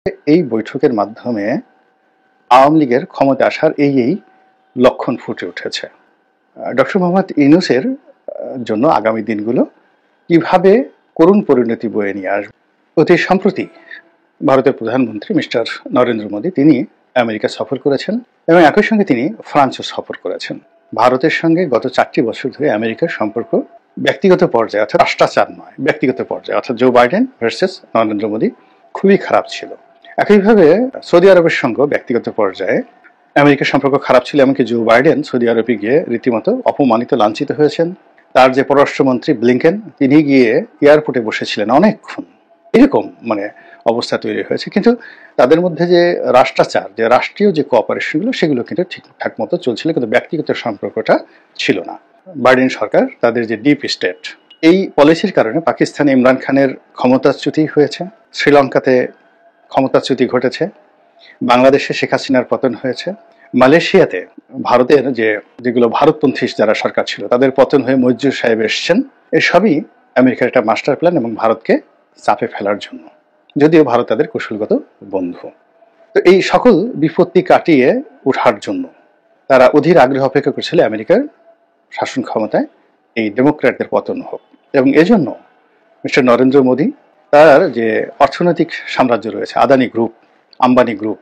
এই বৈঠকের মাধ্যমে আওয়ামী লীগের ক্ষমতায় আসার এই লক্ষণ ফুটে উঠেছে। ডক্টর মোহাম্মদ ইউনূসের জন্য আগামী দিনগুলো কিভাবে করুণ পরিণতি বয়ে নিয়ে আসবে। অতি সম্প্রতি ভারতের প্রধানমন্ত্রী মিস্টার নরেন্দ্র মোদী তিনি আমেরিকা সফর করেছেন এবং একই সঙ্গে তিনি ফ্রান্সও সফর করেছেন। ভারতের সঙ্গে গত 4টি বছর ধরে আমেরিকার সম্পর্ক ব্যক্তিগত পর্যায়ে অর্থাৎ রাষ্ট্রাচার নয়, ব্যক্তিগত পর্যায়ে অর্থাৎ Joe Biden versus Narendra Modi খুবই খারাপ ছিল। একইভাবে সৌদি আরবের সঙ্গে ব্যক্তিগত পর্যায়ে আমেরিকার সম্পর্ক খারাপ ছিল, এমনকি জো বাইডেন সৌদি আরবে গিয়ে রীতিমতো অপমানিত, লাঞ্ছিত হয়েছেন। তার যে পররাষ্ট্রমন্ত্রী ব্লিংকেন তিনি গিয়ে এয়ারপোর্টে বসেছিলেন অনেকক্ষণ, এরকম অবস্থা তৈরি হয়েছে। কিন্তু তাদের মধ্যে যে রাষ্ট্রাচার, যে রাষ্ট্রীয় যে কোঅপারেশনগুলো সেগুলো কিন্তু ঠিকঠাক মতো চলছিল, কিন্তু ব্যক্তিগত সম্পর্কটা ছিল না। বাইডেন সরকার তাদের যে ডিপ স্টেট এই পলিসির কারণে পাকিস্তানে ইমরান খানের ক্ষমতাচ্যুতি হয়েছে, শ্রীলঙ্কাতে ক্ষমতাচ্যুতি ঘটেছে, বাংলাদেশে শেখ হাসিনার পতন হয়েছে, মালয়েশিয়াতে ভারতের যেগুলো ভারতপন্থী যারা সরকার ছিল তাদের পতন হয়ে মইজুর সাহেব এসছেন। এসবই আমেরিকার একটা মাস্টার প্ল্যান এবং ভারতকে চাপে ফেলার জন্য, যদিও ভারত তাদের কৌশলগত বন্ধু। তো এই সকল বিপত্তি কাটিয়ে ওঠার জন্য তারা অধীর আগ্রহ অপেক্ষা করছিল আমেরিকার শাসন ক্ষমতায় এই ডেমোক্র্যাটদের পতন হোক, এবং এজন্য মিস্টার নরেন্দ্র মোদী তার যে অর্থনৈতিক সাম্রাজ্য রয়েছে, আদানি গ্রুপ, আম্বানি গ্রুপ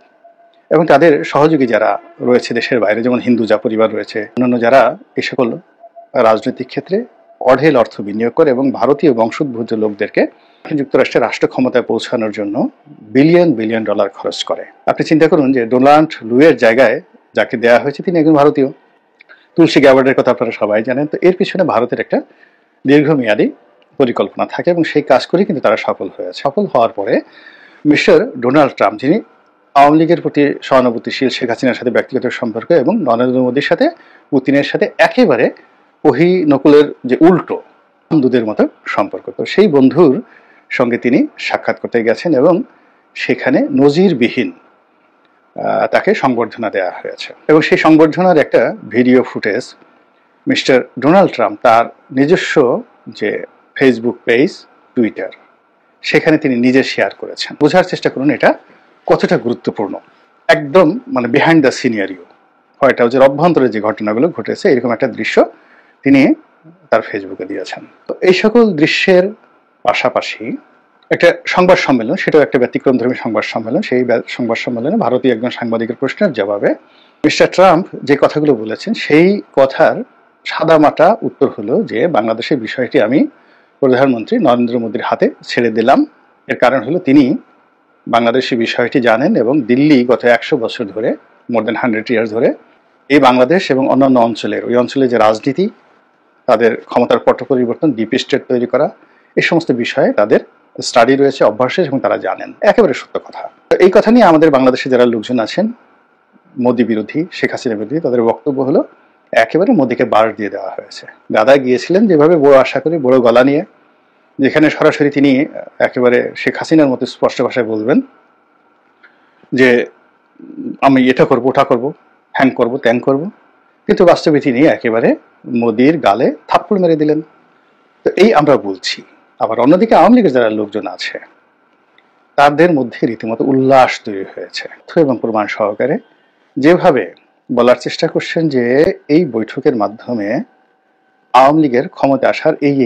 এবং তাদের সহযোগী যারা রয়েছে দেশের বাইরে, যেমন হিন্দুজা পরিবার রয়েছে, অন্যান্য যারা এই সকল রাজনৈতিক ক্ষেত্রে অঢেল অর্থ বিনিয়োগ করে এবং ভারতীয় বংশোদ্ভূত লোকদেরকে যুক্তরাষ্ট্রের রাষ্ট্র ক্ষমতায় পৌঁছানোর জন্য বিলিয়ন বিলিয়ন ডলার খরচ করে। আপনি চিন্তা করুন যে ডোনাল্ড লুয়ের জায়গায় যাকে দেওয়া হয়েছে তিনি একজন ভারতীয়। তুলসী গ্যাবার্ডের কথা আপনারা সবাই জানেন। তো এর পিছনে ভারতের একটা দীর্ঘমেয়াদী পরিকল্পনা থাকে এবং সেই কাজ করে কিন্তু তারা সফল হয়েছে। সফল হওয়ার পরে মিস্টার ডোনাল্ড ট্রাম্প, যিনি আওয়ামী লীগের প্রতি সহানুভূতিশীল, শেখ হাসিনার সাথে ব্যক্তিগত সম্পর্ক এবং নরেন্দ্র মোদীর সাথে, পুতিনের সাথে একেবারে ওহি নকুলের যে উল্টো বন্ধুদের মতো সম্পর্ক, তো সেই বন্ধুর সঙ্গে তিনি সাক্ষাৎ করতে গেছেন এবং সেখানে নজিরবিহীন তাকে সংবর্ধনা দেওয়া হয়েছে। এবং সেই সংবর্ধনার একটা video footage mister Donald Trump তার নিজস্ব যে ফেসবুক পেজ, টুইটার, সেখানে তিনি নিজে শেয়ার করেছেন। বোঝার চেষ্টা করুন এটা কতটা গুরুত্বপূর্ণ। একদম বিহাইন্ড দ্য সিনারিও, হোয়াইট হাউসের অভ্যন্তরে যে ঘটনাগুলো ঘটেছে এরকম একটা দৃশ্য তিনি তার ফেসবুকে দিয়েছেন। তো এই সকল দৃশ্যের পাশাপাশি একটা সংবাদ সম্মেলন, সেটাও একটা ব্যতিক্রমধর্মী সংবাদ সম্মেলন। সেই সংবাদ সম্মেলনে ভারতীয় একজন সাংবাদিকের প্রশ্নের জবাবে মিস্টার ট্রাম্প যে কথাগুলো বলেছেন সেই কথার সাদামাটা উত্তর হলো যে বাংলাদেশের বিষয়টি আমি প্রধানমন্ত্রী নরেন্দ্র মোদীর হাতে ছেড়ে দিলাম। এর কারণ হলো তিনি বাংলাদেশি বিষয়টি জানেন এবং দিল্লি গত 100 বছর ধরে, মোর দেন 100 ইয়ার্স ধরে এই বাংলাদেশ এবং অন্যান্য অঞ্চলের, ওই অঞ্চলে যে রাজনীতি, তাদের ক্ষমতার পট পরিবর্তন, ডিপ স্টেট তৈরি করা, এই সমস্ত বিষয়ে তাদের স্টাডি রয়েছে, অভ্যাস এবং তারা জানেন। একেবারে সত্য কথা। এই কথা নিয়ে আমাদের বাংলাদেশে যারা লোকজন আছেন মোদী বিরোধী, শেখ হাসিনা বিরোধী, তাদের বক্তব্য হলো একেবারে মোদীকে বার দিয়ে দেওয়া হয়েছে। দাদা গিয়েছিলেন যেভাবে বড় আশা করি, বড় গলা নিয়ে, যেখানে সরাসরি তিনি একেবারে শেখ হাসিনার মতো স্পষ্ট ভাষায় বলবেন যে আমি এটা করবো, ওটা করবো, হ্যাং করবো, ত্যাং করবো, কিন্তু বাস্তবে তিনি একেবারে মোদীর গালে থাপ্পড় মেরে দিলেন। তো এই আমরা বলছি। আবার অন্যদিকে আওয়ামী লীগের যারা লোকজন আছে তাদের মধ্যে রীতিমতো উল্লাস তৈরি হয়েছে এবং প্রমাণ সহকারে যেভাবে বলার চেষ্টা করছেন যে এই বৈঠকের মাধ্যমে আওয়ামী লীগের ক্ষমতায় আসার এই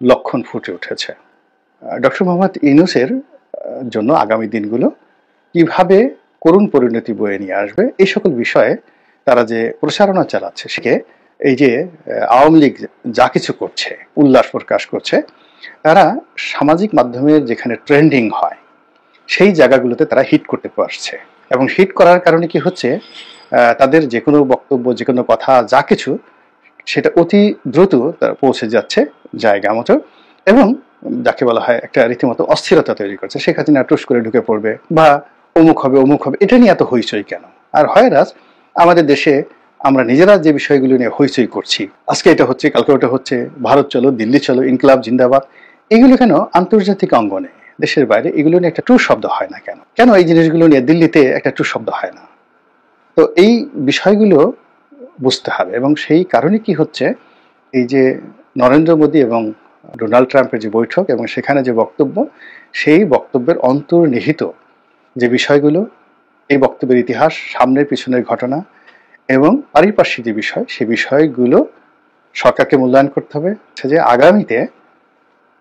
লক্ষণ ফুটে উঠেছে। ডক্টর মোহাম্মদ ইউনূসের জন্য আগামী দিনগুলো কিভাবে করুণ পরিণতি বয়ে নিয়ে আসবে এই সকল বিষয়ে তারা যে প্রচারণা চালাচ্ছে, সে এই যে আওয়ামী লীগ যা কিছু করছে, উল্লাস প্রকাশ করছে, তারা সামাজিক মাধ্যমের যেখানে ট্রেন্ডিং হয় সেই জায়গাগুলোতে তারা হিট করতে পারছে। এবং হিট করার কারণে কি হচ্ছে, তাদের যে কোনো বক্তব্য, যে কোনো কথা, যা কিছু সেটা অতি দ্রুত পৌঁছে যাচ্ছে জায়গা মতো এবং যাকে বলা হয় একটা রীতিমতো অস্থিরতা তৈরি করছে। শেখ হাসিনা টুস করে ঢুকে পড়বে বা অমুক হবে অমুক হবে, এটা নিয়ে এত হইচই কেন? আর হয় রাজ আমাদের দেশে আমরা নিজেরা যে বিষয়গুলো নিয়ে হইচই করছি, আজকে এটা হচ্ছে, কালকে ওটা হচ্ছে, ভারত চলো, দিল্লি চলো, ইনকলাব জিন্দাবাদ, এগুলো কেন আন্তর্জাতিক অঙ্গনে, দেশের বাইরে এগুলো নিয়ে একটা টু শব্দ হয় না কেন? কেন এই জিনিসগুলো নিয়ে দিল্লিতে একটা টু শব্দ হয় না? তো এই বিষয়গুলো বুঝতে হবে। এবং সেই কারণে কি হচ্ছে, এই যে নরেন্দ্র মোদী এবং ডোনাল্ড ট্রাম্পের যে বৈঠক এবং সেখানে যে বক্তব্য, সেই বক্তব্যের অন্তর্নিহিত যে বিষয়গুলো, এই বক্তব্যের ইতিহাস, সামনের পিছনের ঘটনা এবং পারিপার্শ্বিক যে বিষয়, সেই বিষয়গুলো সরকারকে মূল্যায়ন করতে হবে যে আগামীতে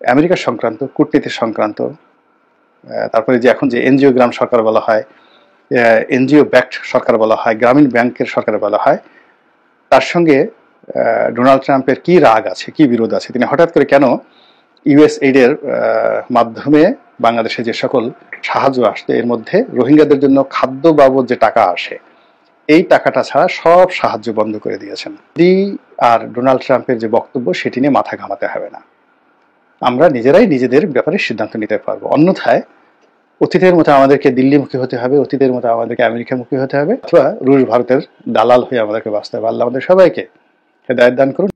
আমেরিকা সংক্রান্ত, কূটনীতি সংক্রান্ত, তারপরে যে এখন যে এনজিও গ্রাম সরকার বলা হয়, এনজিও ব্যাক্ট সরকার বলা হয়, গ্রামীণ ব্যাংকের সরকার বলা হয়, তার সঙ্গে ডোনাল্ড ট্রাম্পের কি রাগ আছে, কি বিরোধ আছে, তিনি হঠাৎ করে কেন ইউএস এইডের মাধ্যমে বাংলাদেশে যে সকল সাহায্য আসছে এর মধ্যে রোহিঙ্গাদের জন্য খাদ্য বাবদ যে টাকা আসে এই টাকাটা ছাড়া সব সাহায্য বন্ধ করে দিয়েছেন। আর ডোনাল্ড ট্রাম্পের যে বক্তব্য সেটি নিয়ে মাথা ঘামাতে হবে না, আমরা নিজেরাই নিজেদের ব্যাপারে সিদ্ধান্ত নিতে পারবো। অন্যথায় অতীতের মতো আমাদেরকে দিল্লিমুখী হতে হবে, অতীতের মতো আমাদেরকে আমেরিকামুখী হতে হবে, অথবা রুশ ভারতের দালাল হয়ে আমাদেরকে বাঁচতে হবে। আল্লাহ আমাদের সবাইকে হেদায়েত দান করুন।